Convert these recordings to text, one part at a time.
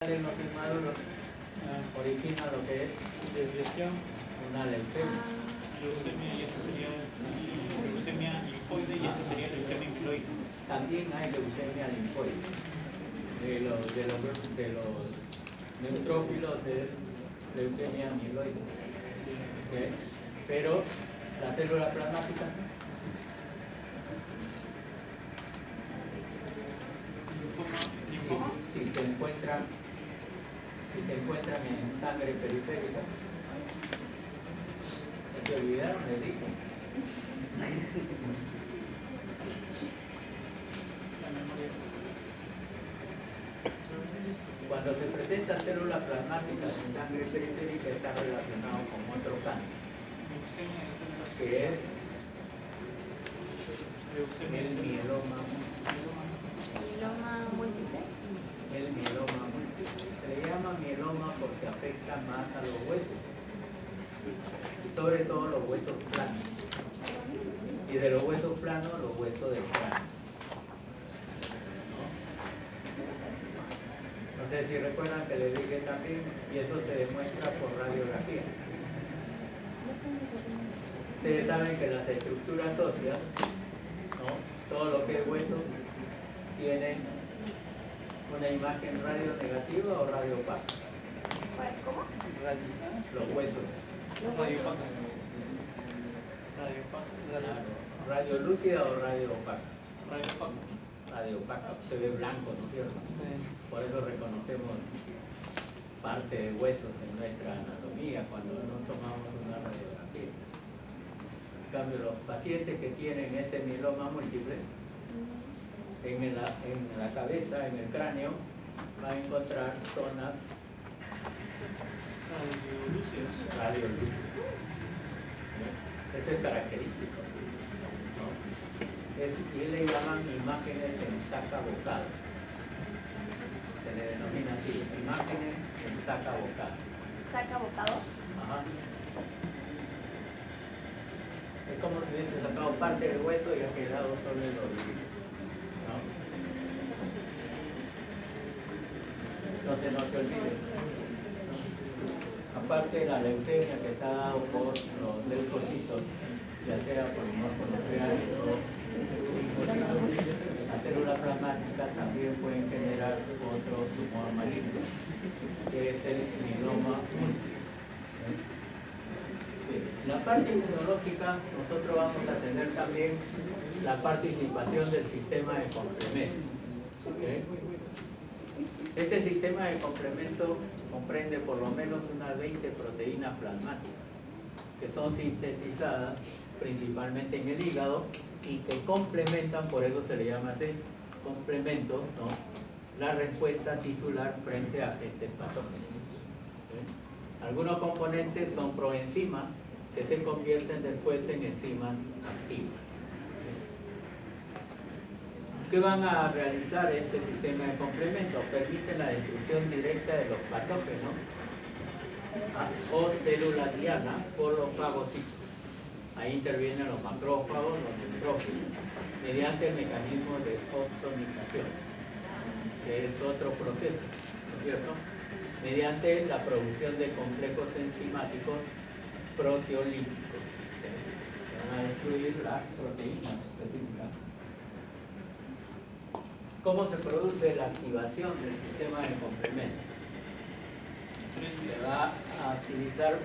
En los inmaduros origina lo que es desviación, una leucemia. leucemia, y eso sería leucemia linfoide, y eso sería leucemia amiloide. También hay leucemia linfoide. De los neutrófilos es leucemia amiloide. ¿Okay? Pero la célula plasmática Linfoma, si se encuentran en sangre periférica, se olvidaron de dijo. Cuando se presenta células plasmáticas en sangre periférica está relacionado con otro cáncer, que es el mieloma múltiple. El mieloma múltiple. Se le llama mieloma porque afecta más a los huesos, y sobre todo los huesos planos. Y de los huesos planos, los huesos del cráneo. No sé si recuerdan que les dije también, y eso se demuestra por radiografía. Ustedes saben que las estructuras óseas, ¿no? Todo lo que es hueso, tiene una imagen radio negativa o radio opaca. ¿Cómo? Los huesos. radio opaca, Radio lúcida o radio opaca. radio opaca. Radio opaca, se ve blanco, ¿no es cierto? Sí. Por eso reconocemos parte de huesos en nuestra anatomía cuando no tomamos una radiografía. En cambio, los pacientes que tienen este mieloma múltiple, en la cabeza, en el cráneo, van a encontrar zonas radiolúcidas. Eso es característico, ¿no? Y le llaman imágenes en saca vocal. Se le denomina así, imágenes en saca vocal. ¿Saca bocado? Ajá. Es como si hubiese sacado parte del hueso y ha quedado solo el orificio, ¿no? Entonces no se olviden, ¿no? Aparte de la leucemia que está dado por los leucocitos, ya sea por monoclonales o linfocitos, las células plasmáticas también pueden generar otro tumor maligno, que es el mieloma múltiple. La parte inmunológica, nosotros vamos a tener también la participación del sistema de complemento. ¿Okay? Este sistema de complemento comprende por lo menos unas 20 proteínas plasmáticas que son sintetizadas principalmente en el hígado y que complementan, por eso se le llama así, complemento, ¿no?, la respuesta tisular frente a agentes patógenos. ¿Okay? Algunos componentes son proenzimas que se convierten después en enzimas activas. ¿Qué van a realizar este sistema de complemento? Permite la destrucción directa de los patógenos o células dianas por los fagocitos. Ahí intervienen los macrófagos, los neutrófilos, mediante el mecanismo de opsonización, que es otro proceso, ¿no es cierto? Mediante la producción de complejos enzimáticos proteolíticos, que van a destruir las proteínas específicas. ¿Cómo se produce la activación del sistema de complemento? Se va a utilizar,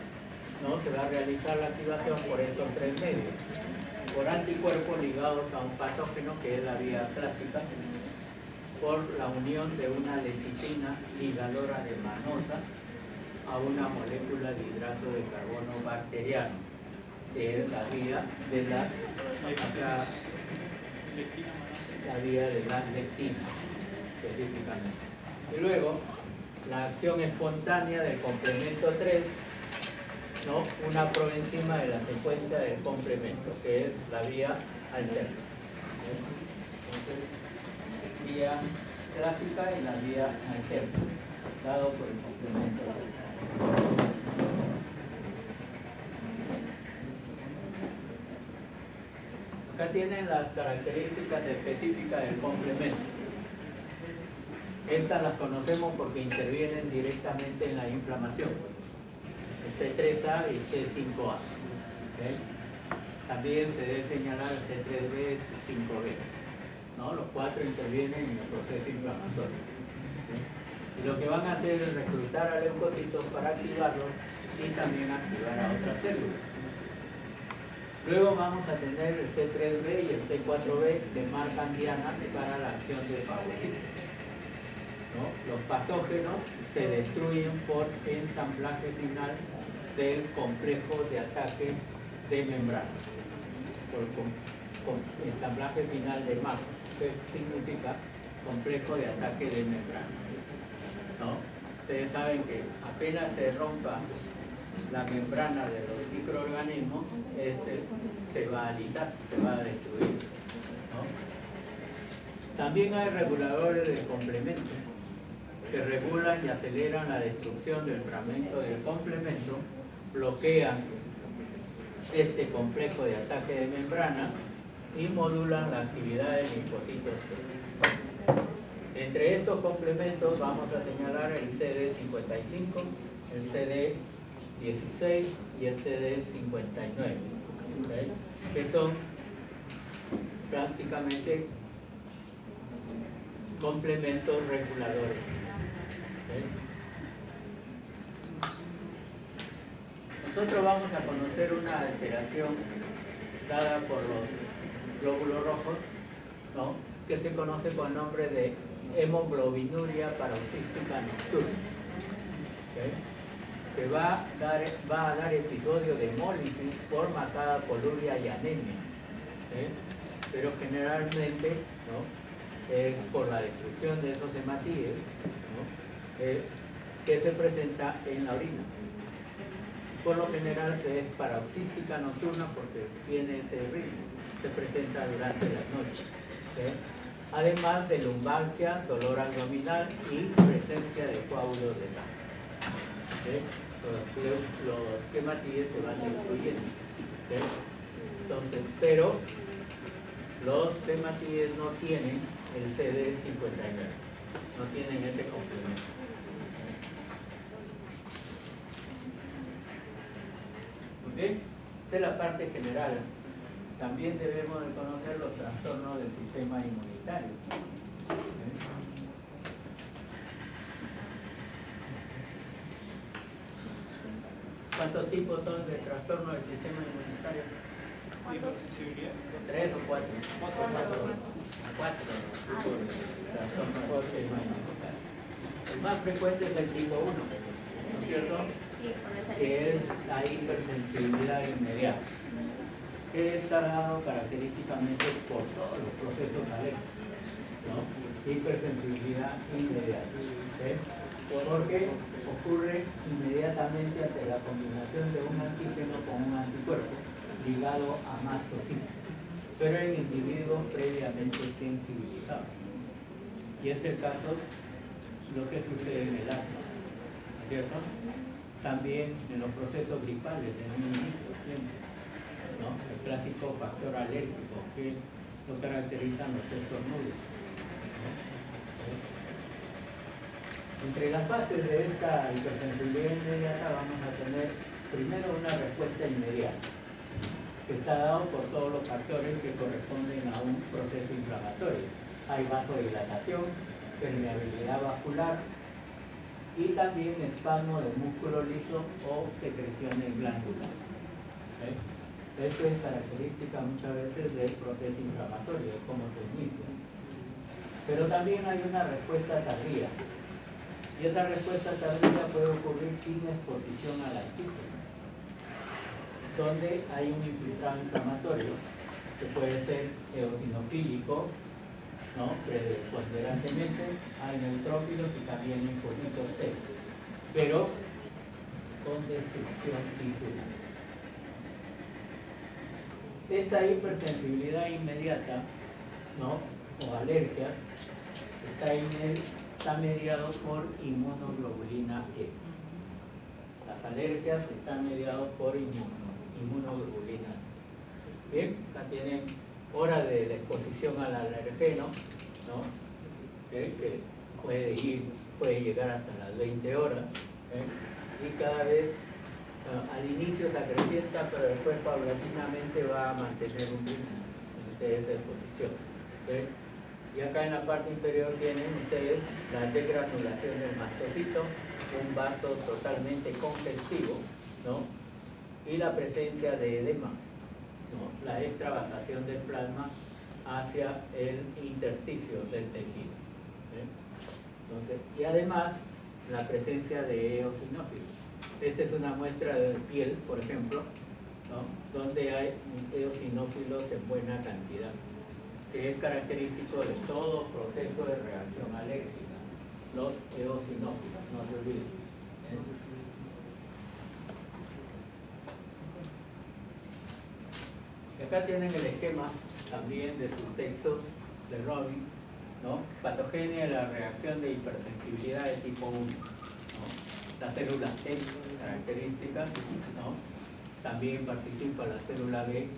¿no? Se va a realizar la activación por estos tres medios: por anticuerpos ligados a un patógeno, que es la vía clásica; por la unión de una lecitina ligadora de manosa a una molécula de hidrato de carbono bacteriano, que es la vía de la lectina, específicamente. Y luego, la acción espontánea del complemento 3, ¿no?, una proenzima de la secuencia del complemento, que es la vía alterna. Entonces, vía clásica y la vía alterna, dado por el complemento 3. Acá tienen las características específicas del complemento. Estas las conocemos porque intervienen directamente en la inflamación, el C3A y C5A. ¿Okay? También se debe señalar el C3B y C5B, ¿no? Los cuatro intervienen en el proceso inflamatorio. ¿Okay? Y lo que van a hacer es reclutar a leucocitos para activarlos y también activar a otras células. Luego vamos a tener el C3B y el C4B que marcan diana para la acción de fagocitos, ¿no? Los patógenos se destruyen por ensamblaje final del complejo de ataque de membrana, por ensamblaje final de MAP, que significa complejo de ataque de membrana, ¿no? Ustedes saben que apenas se rompa la membrana de los microorganismos, se va a alisar, se va a destruir, ¿no? También hay reguladores de complemento que regulan y aceleran la destrucción del fragmento del complemento, bloquean este complejo de ataque de membrana y modulan la actividad de linfocitos T. Entre estos complementos vamos a señalar el CD55, el CD16 y el CD59, ¿okay? Que son prácticamente complementos reguladores. ¿Okay? Nosotros vamos a conocer una alteración dada por los glóbulos rojos, ¿no? Que se conoce con el nombre de hemoglobinuria paroxística nocturna. ¿Okay? Que va a dar episodio de hemólisis por marcada poluria y anemia, ¿okay? Pero generalmente, ¿no? Es por la destrucción de esos hematíes, ¿no? Que se presenta en la orina. Por lo general se es paroxística nocturna porque tiene ese ritmo, se presenta durante la noche, ¿okay? Además de lumbalgia, dolor abdominal y presencia de coágulos de sangre. ¿Okay? Los hematíes se van destruyendo. ¿Okay? Entonces, pero los hematíes no tienen el CD59, no tienen ese complemento. ¿Okay? Esa es la parte general. También debemos de conocer los trastornos del sistema inmunitario. ¿Okay? ¿Cuántos tipos son de trastornos del sistema inmunitario? Hipersensibilidad. 3 o 4. 4 trastornos del sistema inmunitario. El más frecuente es el tipo 1, ¿no es cierto? Que es la hipersensibilidad inmediata, que está dado característicamente por todos los procesos alérgicos, ¿no? Hipersensibilidad inmediata, ¿okay? Porque ocurre inmediatamente ante la combinación de un antígeno con un anticuerpo ligado a mastocitos, pero en individuos previamente sensibilizados. Y es el caso lo que sucede en el asma, ¿cierto? También en los procesos gripales en un inicio siempre, ¿no? El clásico factor alérgico que lo caracterizan los estornudos, ¿no? Entre las fases de esta hipersensibilidad inmediata vamos a tener primero una respuesta inmediata, que está dado por todos los factores que corresponden a un proceso inflamatorio. Hay vasodilatación, permeabilidad vascular y también espasmo de músculo liso o secreciones glandulares. ¿Okay? Esto es característica muchas veces del proceso inflamatorio, de cómo se inicia. Pero también hay una respuesta tardía. Y esa respuesta tardía puede ocurrir sin exposición al antígeno, donde hay un infiltrado inflamatorio que puede ser eosinofílico, ¿no? Preponderantemente hay neutrófilos y también linfocitos T, pero con destrucción tisular. Esta hipersensibilidad inmediata, ¿no? O alergia está mediado por inmunoglobulina E. Las alergias están mediadas por inmunoglobulina E. Bien, acá tienen hora de la exposición al alergeno, ¿no? Que puede llegar hasta las 20 horas, y cada vez al inicio se acrecienta, pero después paulatinamente va a mantener un ritmo de esa exposición. Y acá en la parte inferior tienen ustedes la degranulación del mastocito, un vaso totalmente congestivo, ¿no? Y la presencia de edema, ¿no? La extravasación del plasma hacia el intersticio del tejido. Entonces, y además la presencia de eosinófilos. Esta es una muestra de piel, por ejemplo, ¿no? Donde hay eosinófilos en buena cantidad, que es característico de todo proceso de reacción alérgica, los eosinófilos, no se olviden. Acá tienen el esquema también de sus textos de Robin, ¿no? Patogenia de la reacción de hipersensibilidad de tipo 1, ¿no? La célula T característica, ¿no? También participa la célula B,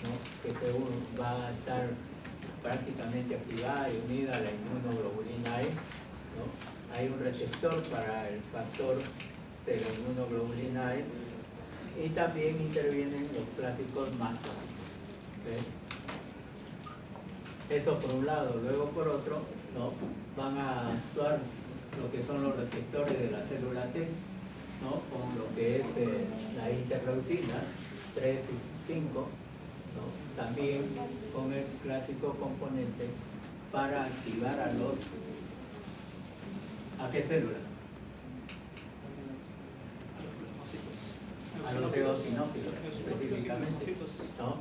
¿no? Que según va a estar prácticamente activada y unida a la inmunoglobulina E, ¿no? Hay un receptor para el factor de la inmunoglobulina E y también intervienen los clásicos mastocitos. Eso por un lado. Luego por otro, ¿no? Van a actuar lo que son los receptores de la célula T, ¿no? Con lo que es la interleucina 3 y 5, ¿no? También con el clásico componente para activar a los... ¿A qué célula? A los eosinófilos específicamente, ¿no?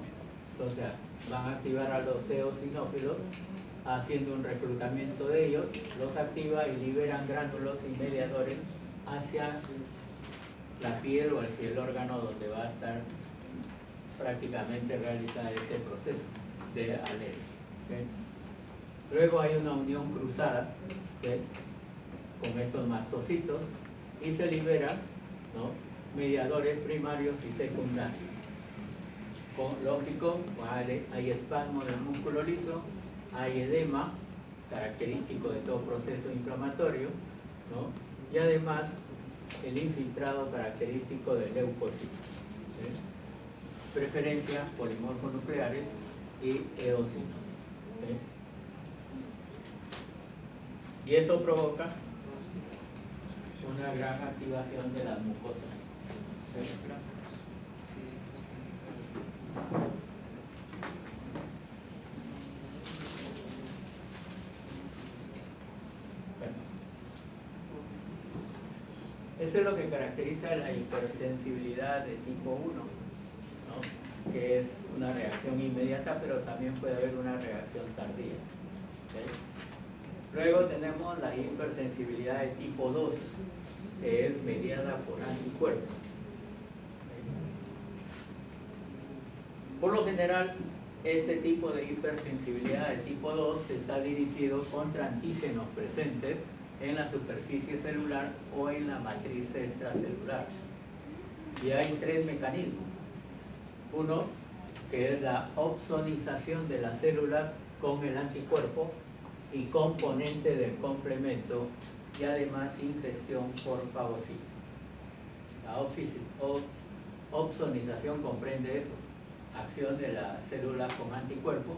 Entonces van a activar a los eosinófilos haciendo un reclutamiento de ellos, los activa y liberan gránulos y mediadores hacia la piel o hacia el órgano donde va a estar prácticamente realizado este proceso de alergia. ¿Okay? Luego hay una unión cruzada, ¿okay? Con estos mastocitos y se liberan, ¿no? Mediadores primarios y secundarios. Lógico, hay espasmo del músculo liso, hay edema, característico de todo proceso inflamatorio, ¿no? Y además el infiltrado característico del leucocito. Preferencia polimorfonucleares y eocitos. Y eso provoca una gran activación de las mucosas. Eso es lo que caracteriza la hipersensibilidad de tipo 1, ¿no? Que es una reacción inmediata, pero también puede haber una reacción tardía. ¿Okay? Luego tenemos la hipersensibilidad de tipo 2, que es mediada por anticuerpos. Por lo general, este tipo de hipersensibilidad de tipo 2 está dirigido contra antígenos presentes en la superficie celular o en la matriz extracelular. Y hay tres mecanismos. Uno, que es la opsonización de las células con el anticuerpo y componente del complemento, y además ingestión por fagocito. La opsonización comprende eso: acción de las células con anticuerpo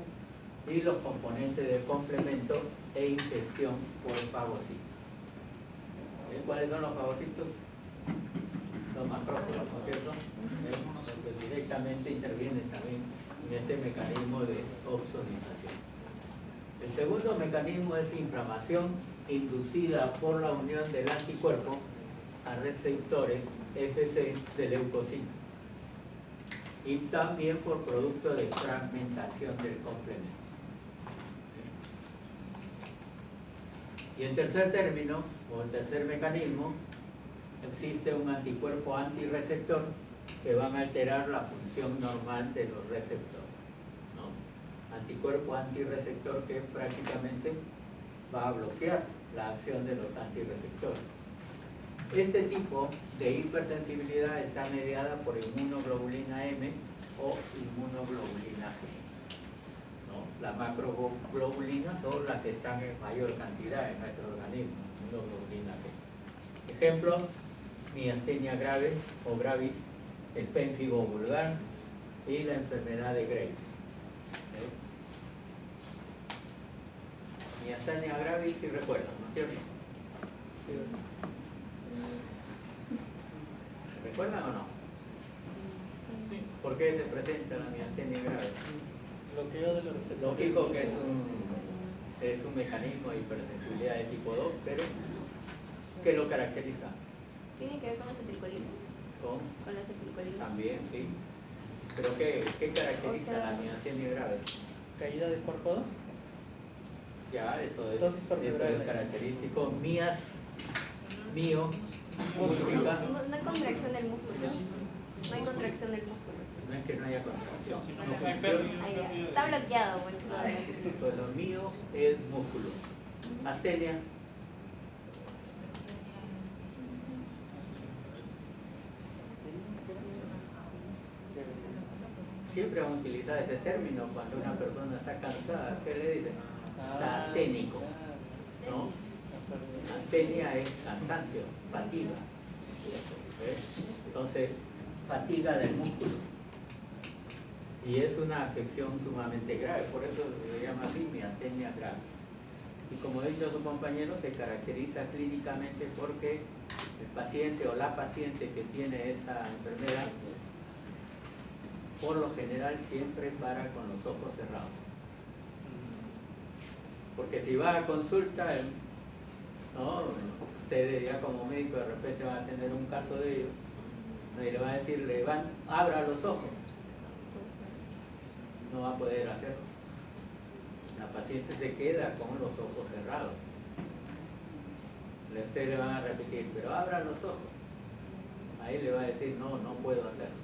y los componentes del complemento e ingestión por fagocito. ¿Cuáles son los fagocitos? Los macrófagos, ¿no es cierto? Entonces directamente intervienen también en este mecanismo de opsonización. El segundo mecanismo es inflamación inducida por la unión del anticuerpo a receptores Fc de leucocitos y también por producto de fragmentación del complemento. Y en tercer término, o el tercer mecanismo, existe un anticuerpo antirreceptor que van a alterar la función normal de los receptores, ¿no? Anticuerpo antirreceptor que prácticamente va a bloquear la acción de los antirreceptores. Este tipo de hipersensibilidad está mediada por inmunoglobulina M o inmunoglobulina G, ¿no? las macroglobulinas son las que están en mayor cantidad en nuestro organismo, inmunoglobulinas G. Ejemplo, miastenia gravis o gravis, el pénfigo vulgar y la enfermedad de Graves. Miastenia gravis, si recuerdan, ¿no es cierto? Sí. ¿Se recuerdan o no? ¿Por qué se presenta la miastenia gravis? Bloqueo de los receptores. Lógico que es un mecanismo de hipersensibilidad de tipo 2, pero ¿qué lo caracteriza? ¿Tiene que ver con la acetilcolina? Con La acetilcolina. también, sí. Pero ¿qué caracteriza O sea, la miastenia gravis? Caída de párpados. Ya, eso Dosis es vertebral. característico. Mío, significa, No hay contracción del músculo. No hay contracción del músculo. no es que no haya contracción, Si no, no no hay funciona. pérdida. Ah, ya. Está bloqueado, pues. Lo de la acetilcolina. Pues lo mío es músculo. Astenia, siempre han utilizado ese término cuando una persona está cansada. ¿Qué le dicen? Está asténico, ¿no? Astenia es cansancio, fatiga. ¿Ves? Entonces, fatiga del músculo. Y es una afección sumamente grave, por eso se llama así miastenia gravis. Y como ha dicho su compañero, se caracteriza clínicamente porque el paciente o la paciente que tiene esa enfermedad, por lo general siempre para con los ojos cerrados. Porque si va a consulta, ¿no? Ustedes ya como médico de repente van a tener un caso de ellos, y le va a decir, abra los ojos. No va a poder hacerlo. La paciente se queda con los ojos cerrados. Ustedes le van a repetir, pero abra los ojos. Ahí le va a decir, no, no puedo hacerlo.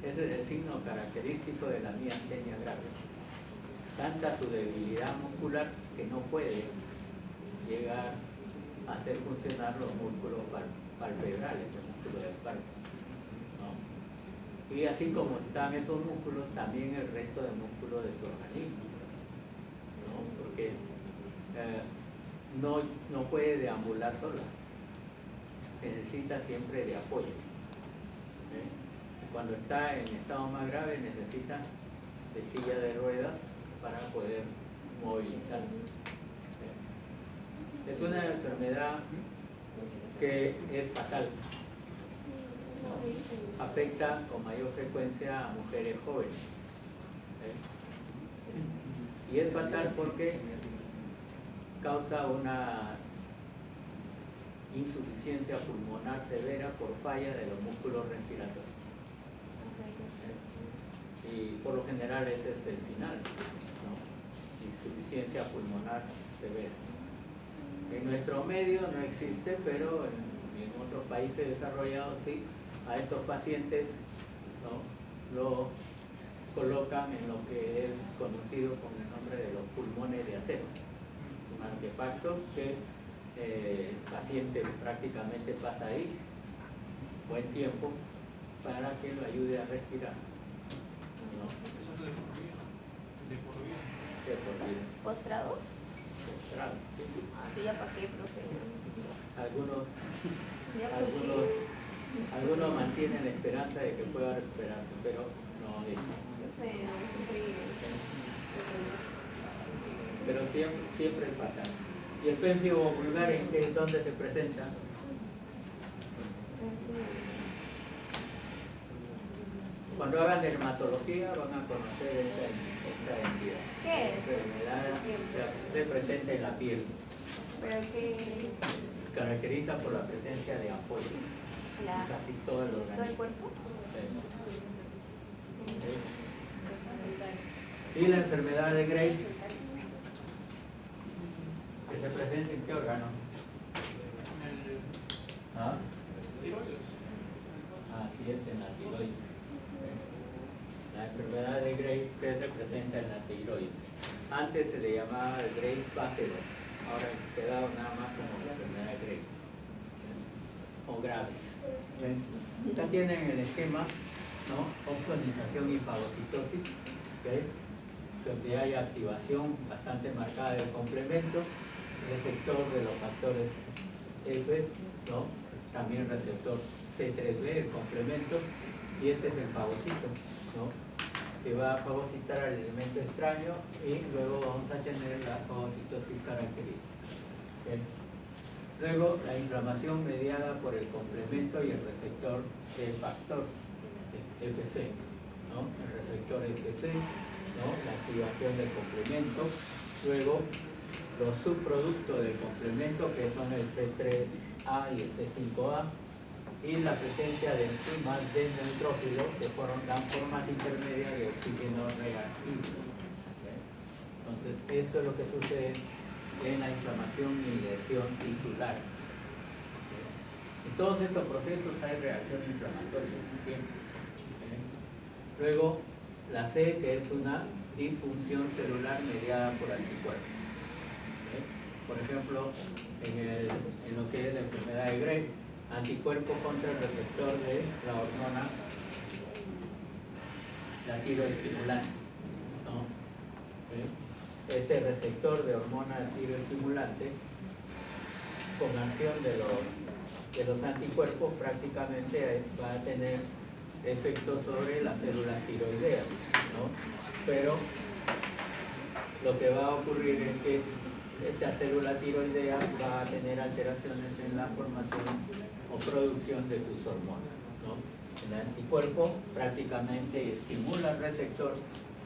Ese es el signo característico de la miastenia gravis. Tanta su debilidad muscular que no puede llegar a hacer funcionar los músculos palpebrales, el músculo del párpado, ¿no? Y así como están esos músculos, también el resto de músculos de su organismo, ¿no? Porque no puede deambular sola, necesita siempre de apoyo. Cuando está en estado más grave necesita de silla de ruedas para poder movilizarse. Es una enfermedad que es fatal, ¿no? Afecta con mayor frecuencia a mujeres jóvenes. Y es fatal porque causa una insuficiencia pulmonar severa por falla de los músculos respiratorios. Y por lo general ese es el final, ¿no? Insuficiencia pulmonar severa. En nuestro medio no existe, pero en otros países desarrollados sí, a estos pacientes, ¿no? Lo colocan en lo que es conocido con el nombre de los pulmones de acero. Un artefacto que el paciente prácticamente pasa ahí buen tiempo para que lo ayude a respirar. ¿No? De por vida. De por vida. ¿Postrado? Postrado, sí. Ah, sí, ya para qué, profe. Algunos Ya para qué. Algunos mantienen la esperanza de que pueda recuperarse, pero no es. Profe, no sufrir. Pero siempre es fatal. ¿Y el pénfigo vulgar es donde se presenta? Cuando hagan dermatología van a conocer esta entidad. ¿Qué es? La enfermedad se presenta en la piel. Pero que Se caracteriza por la presencia de ampollas en casi todo el todo el organismo. cuerpo. Sí. Y la enfermedad de Graves, que se presenta en qué órgano? ¿Ah? Así es, en la tiroides. La enfermedad de Graves que se presenta en la tiroides. Antes se le llamaba Graves Basedow, ahora ha quedado nada más como la enfermedad de Graves o Graves. Acá tienen el esquema, ¿no? Opsonización y fagocitosis. ¿Okay? donde hay activación bastante marcada del complemento, receptor de los factores F, ¿no? También receptor C3b, el complemento, y este es el fagocito, ¿no? Que va a fagocitar al elemento extraño y luego vamos a tener la fagocitosis característica. ¿Okay? Luego, la inflamación mediada por el complemento y el receptor del factor FC, ¿no? El receptor FC, ¿no? La activación del complemento. Luego, los subproductos del complemento, que son el C3A y el C5A, y la presencia de enzimas de neutrófilo que dan formas intermedias de oxígeno reactivo. ¿Okay? Entonces, esto es lo que sucede en la inflamación y lesión tisular. ¿Okay? En todos estos procesos hay reacción inflamatoria, siempre. ¿Okay? Luego, la C, que es una disfunción celular mediada por anticuerpos. ¿Okay? Por ejemplo, en lo que es la enfermedad de Gray, anticuerpos contra el receptor de la hormona, la tiroestimulante, ¿no? ¿Okay? Este receptor de hormona tiroestimulante, con acción de los anticuerpos, prácticamente va a tener efectos sobre las células tiroideas, ¿no? Pero lo que va a ocurrir es que esta célula tiroidea va a tener alteraciones en la formación o producción de sus hormonas, ¿no? El anticuerpo prácticamente estimula al receptor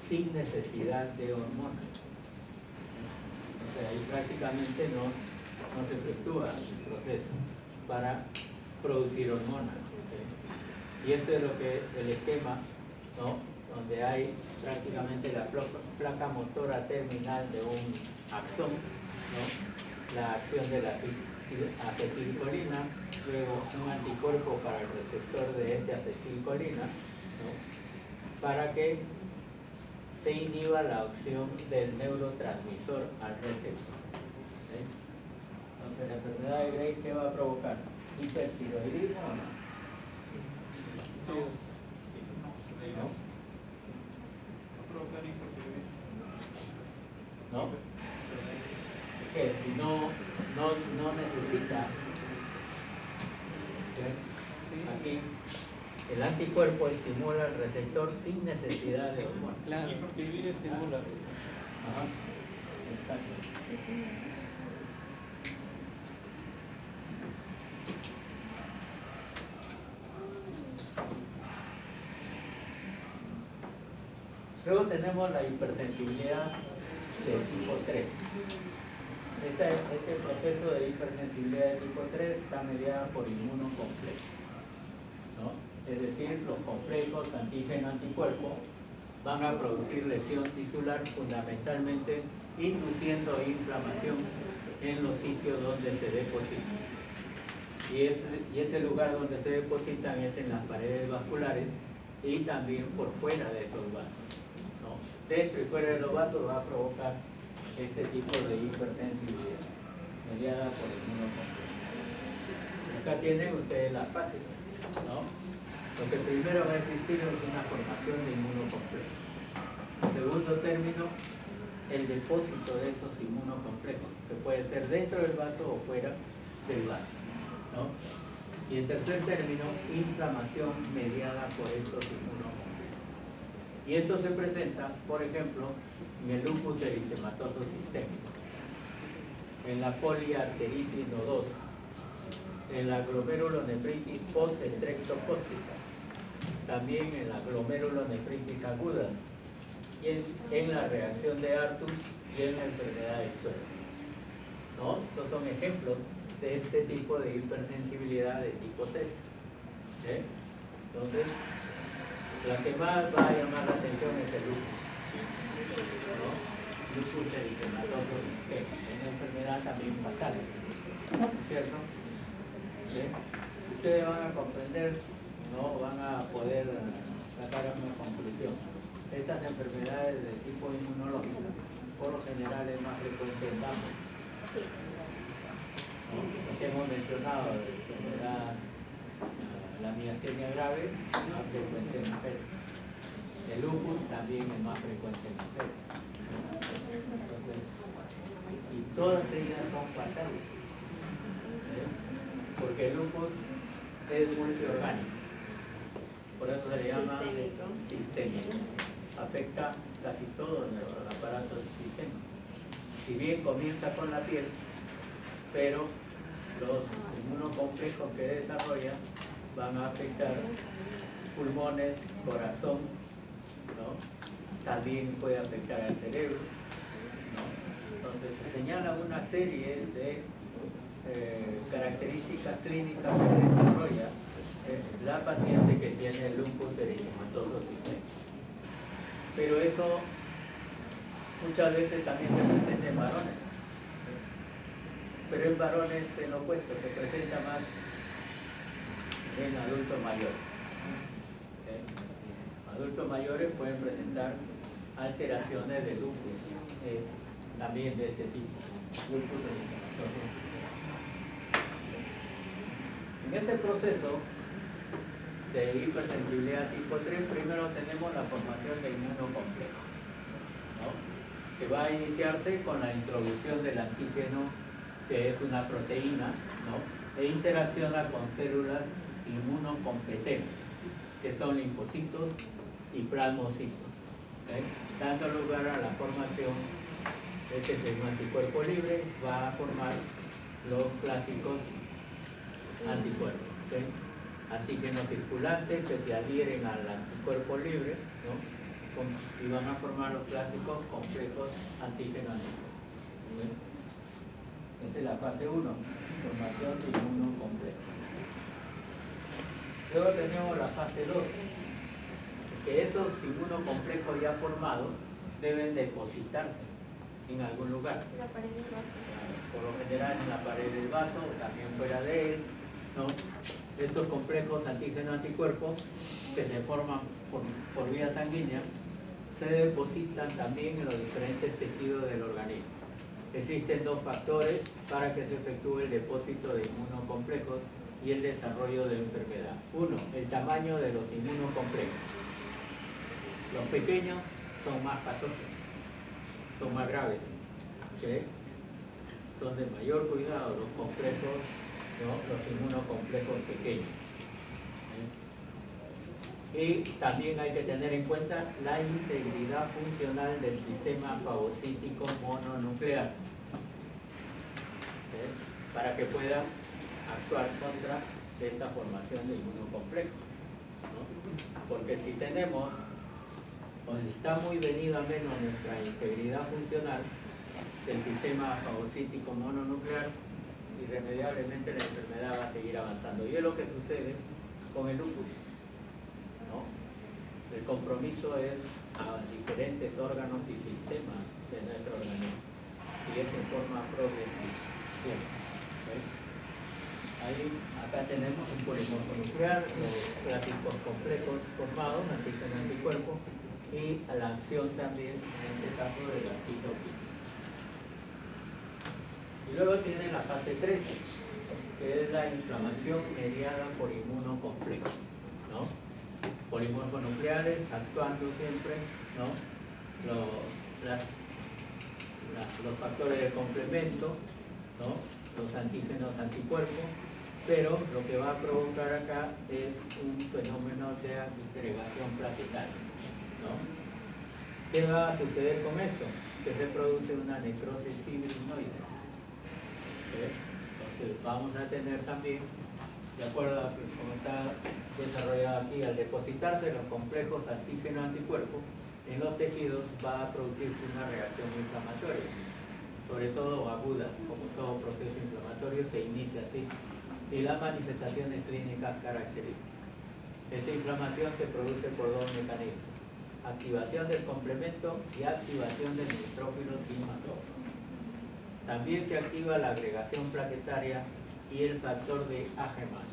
sin necesidad de hormonas. O sea, ahí prácticamente no se efectúa el proceso para producir hormonas. ¿Okay? Y esto es lo que el esquema, ¿no? Donde hay prácticamente la placa motora terminal de un axón, ¿no? La acción de la acetilcolina, luego un anticuerpo para el receptor de esta acetilcolina, ¿no? Para que se inhiba la acción del neurotransmisor al receptor. ¿Sí? Entonces, la enfermedad de Gray, ¿qué va a provocar? ¿Hipertiroidismo o no? Sí. ¿No? ¿No? Que si no necesita, aquí el anticuerpo estimula el receptor sin necesidad de hormonas. Claro, sí, estimula. Ajá. Exacto. Luego tenemos la hipersensibilidad de tipo 3. Este proceso de hipersensibilidad de tipo 3 está mediado por inmunocomplejos, ¿no? Es decir, los complejos antígeno-anticuerpo van a producir lesión tisular, fundamentalmente induciendo inflamación en los sitios donde se depositan. Y ese lugar donde se depositan es en las paredes vasculares y también por fuera de estos vasos, ¿no? Dentro y fuera de los vasos va a provocar este tipo de hipersensibilidad mediada por el inmunocomplejo. Acá tienen ustedes las fases, ¿no? Lo que primero va a existir es una formación de inmunocomplejo. En segundo término, el depósito de esos inmunocomplejos, que puede ser dentro del vaso o fuera del vaso, ¿no? Y en tercer término, inflamación mediada por estos inmunocomplejos. Y esto se presenta, por ejemplo, en el lupus eritematoso sistémico, en la poliarteritis nodosa, en la glomerulonefritis post-estreptocócica, también en la glomerulonefritis agudas, y en la reacción de Artus y en la enfermedad de suelo, ¿no? Estos son ejemplos de este tipo de hipersensibilidad de tipo 3. ¿Sí? Entonces, la que más va a llamar la atención es el lupus, ¿no? Lupus eritematoso sistémico, una enfermedad también fatal, ¿cierto? ¿Sí? Ustedes van a comprender, ¿no? Van a poder sacar una conclusión. Estas enfermedades de tipo inmunológico, por lo general, es más frecuente en damas. Sí. ¿No? Lo que hemos mencionado, la enfermedad, la miastenia grave, es más frecuente en mujeres. El lupus también es más frecuente en mujeres. todas ellas son fatales. Porque el lupus es multiorgánico, por eso se le llama sistémico. Afecta casi todos nuestros aparatos del sistema. Si bien comienza con la piel, pero los inmunocomplejos que desarrolla van a afectar pulmones, corazón, ¿no? También puede afectar al cerebro, ¿no? Entonces se señala una serie de características clínicas que desarrolla la paciente que tiene el lupus eritematoso sistémico. Pero eso muchas veces también se presenta en varones. Pero en varones en lo opuesto, se presenta más en adultos mayores. Adultos mayores pueden presentar alteraciones de lupus, también de este tipo, lupus eritematoso. En este proceso de hipersensibilidad tipo 3, primero tenemos la formación de inmunocomplejos, ¿no? Que va a iniciarse con la introducción del antígeno, que es una proteína, ¿no? E interacciona con células inmunocompetentes, que son linfocitos y plasmocitos, ¿okay? Dando lugar a la formación de este es un anticuerpo libre, va a formar los clásicos anticuerpos, ¿okay? Antígenos circulantes que se adhieren al anticuerpo libre, ¿no? Y van a formar los clásicos complejos antígeno-anticuerpo, ¿okay? Esa es la fase 1, formación de inmunocomplejo. Luego tenemos la fase 2, que esos inmunocomplejos ya formados deben depositarse en algún lugar. La pared del vaso. Por lo general en la pared del vaso, también fuera de él, ¿no? Estos complejos antígeno-anticuerpos que se forman por vía sanguínea se depositan también en los diferentes tejidos del organismo. Existen dos factores para que se efectúe el depósito de inmunocomplejos y el desarrollo de enfermedad. Uno, el tamaño de los inmunocomplejos. Los pequeños son más patógenos, son más graves, ¿okay? Son de mayor cuidado los complejos, ¿no? Los inmunocomplejos pequeños. Y también hay que tener en cuenta la integridad funcional del sistema fagocítico mononuclear, para que pueda actuar contra esta formación de inmunocomplejos, ¿no? Porque si tenemos, o si está muy venido a menos nuestra integridad funcional del sistema fagocítico mononuclear, irremediablemente la enfermedad va a seguir avanzando. Y es lo que sucede con el lupus, ¿no? El compromiso es a diferentes órganos y sistemas de nuestro organismo, y es en forma progresiva siempre, ¿okay? Ahí, acá tenemos un polimorfo nuclear, los clásicos complejos formados, antígeno anticuerpo, y a la acción también, en este caso, de la citoquina. Y luego tiene la fase 3, que es la inflamación mediada por inmunocomplejos, ¿no? Polimorfos nucleares actuando siempre, ¿no? Los factores de complemento, ¿no? Los antígenos anticuerpos, pero lo que va a provocar acá es un fenómeno de agregación plaquetaria, ¿no? ¿Qué va a suceder con esto? Que se produce una necrosis fibrinoide. Entonces vamos a tener también, de acuerdo a cómo está desarrollado aquí, al depositarse los complejos antígeno-anticuerpos en los tejidos, va a producirse una reacción inflamatoria, sobre todo aguda, como todo proceso inflamatorio se inicia así, y las manifestaciones clínicas características. Esta inflamación se produce por dos mecanismos: activación del complemento y activación del neutrófilo cinematógrafo. También se activa la agregación plaquetaria y el factor de Agerman,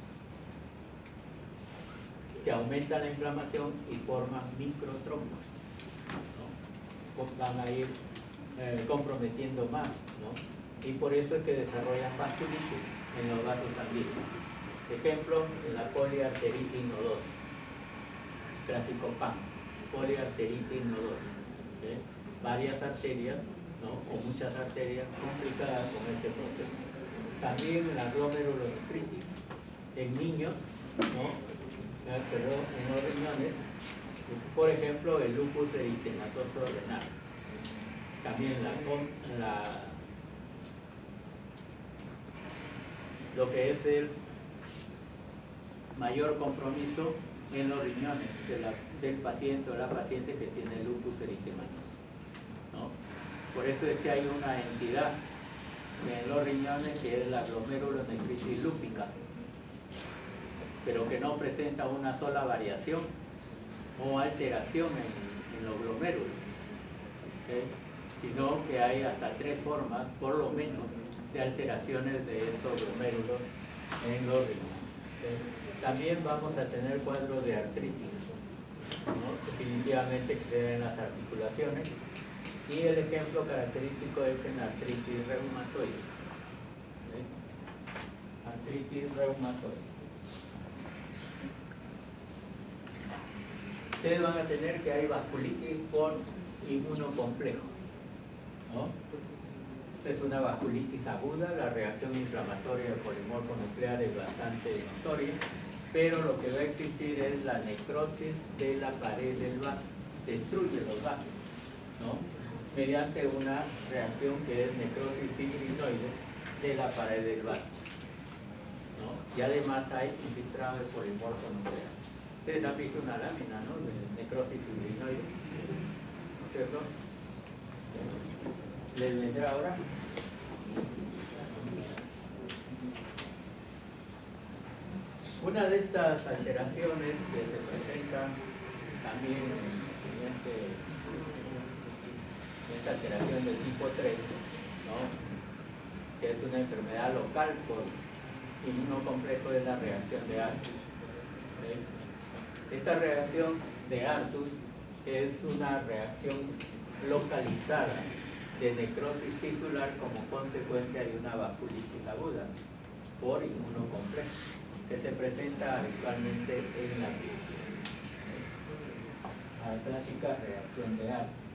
que aumenta la inflamación y forman microtrombos, ¿no? Van a ir comprometiendo más, ¿no? Y por eso es que desarrollan vasculitis en los vasos sanguíneos. Ejemplo, la poliarteritis nodosa, clásico PAN, poliarteritis nodosa, ¿sí? Varias arterias ¿no? O muchas arterias complicadas con este proceso. También la glomerulonefritis en niños, ¿no? Perdón, en los riñones, por ejemplo, el lupus eritematoso renal. También lo que es el mayor compromiso en los riñones del paciente o la paciente que tiene lupus eritematoso, ¿no? Por eso es que hay una entidad en los riñones que es la glomerulonefritis lúpica, pero que no presenta una sola variación o alteración en los glomérulos, ¿okay? Sino que hay hasta 3 formas, por lo menos, de alteraciones de estos glomérulos en los riñones, ¿okay? También vamos a tener cuadros de artritis, ¿no? Definitivamente que se ven en las articulaciones, y el ejemplo característico es en artritis reumatoide, ¿okay? Artritis reumatoide. Ustedes van a tener que hay vasculitis por inmunocomplejo, ¿no? Es una vasculitis aguda, la reacción inflamatoria del polimorfo nuclear es bastante notoria, pero lo que va a existir es la necrosis de la pared del vaso, destruye los vasos, ¿no? Mediante una reacción que es necrosis fibrinoide de la pared del vaso, ¿no? Y además hay infiltrado del polimorfo nuclear. Ustedes han visto una lámina, ¿no?, de necrosis fibrinoide, ¿no es cierto? ¿Les vendrá ahora? Una de estas alteraciones que se presentan también en esta alteración del tipo 3, ¿no?, que es una enfermedad local por inmunocomplejo, es la reacción de Artus, ¿sí? Esta reacción de Artus es una reacción localizada de necrosis tisular como consecuencia de una vasculitis aguda por inmunocomplejo, que se presenta habitualmente en la piel. La clásica reacción de Artus.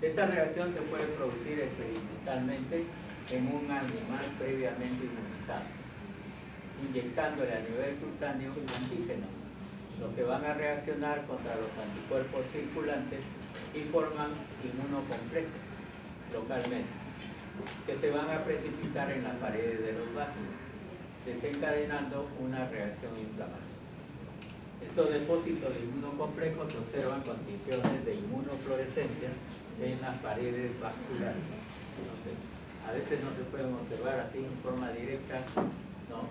Esta reacción se puede producir experimentalmente en un animal previamente inmunizado, inyectándole a nivel cutáneo antígenos, los que van a reaccionar contra los anticuerpos circulantes y forman inmunocomplejos localmente, que se van a precipitar en las paredes de los vasos, desencadenando una reacción inflamatoria. Estos depósitos de inmunocomplejos se observan con tinciones de inmunofluorescencia en las paredes vasculares. Entonces, a veces no se pueden observar así en forma directa, ¿no?,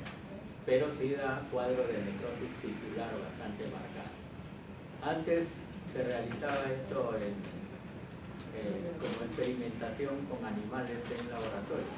pero sí da cuadro de necrosis tisular bastante marcado. Antes se realizaba esto como experimentación con animales en laboratorio.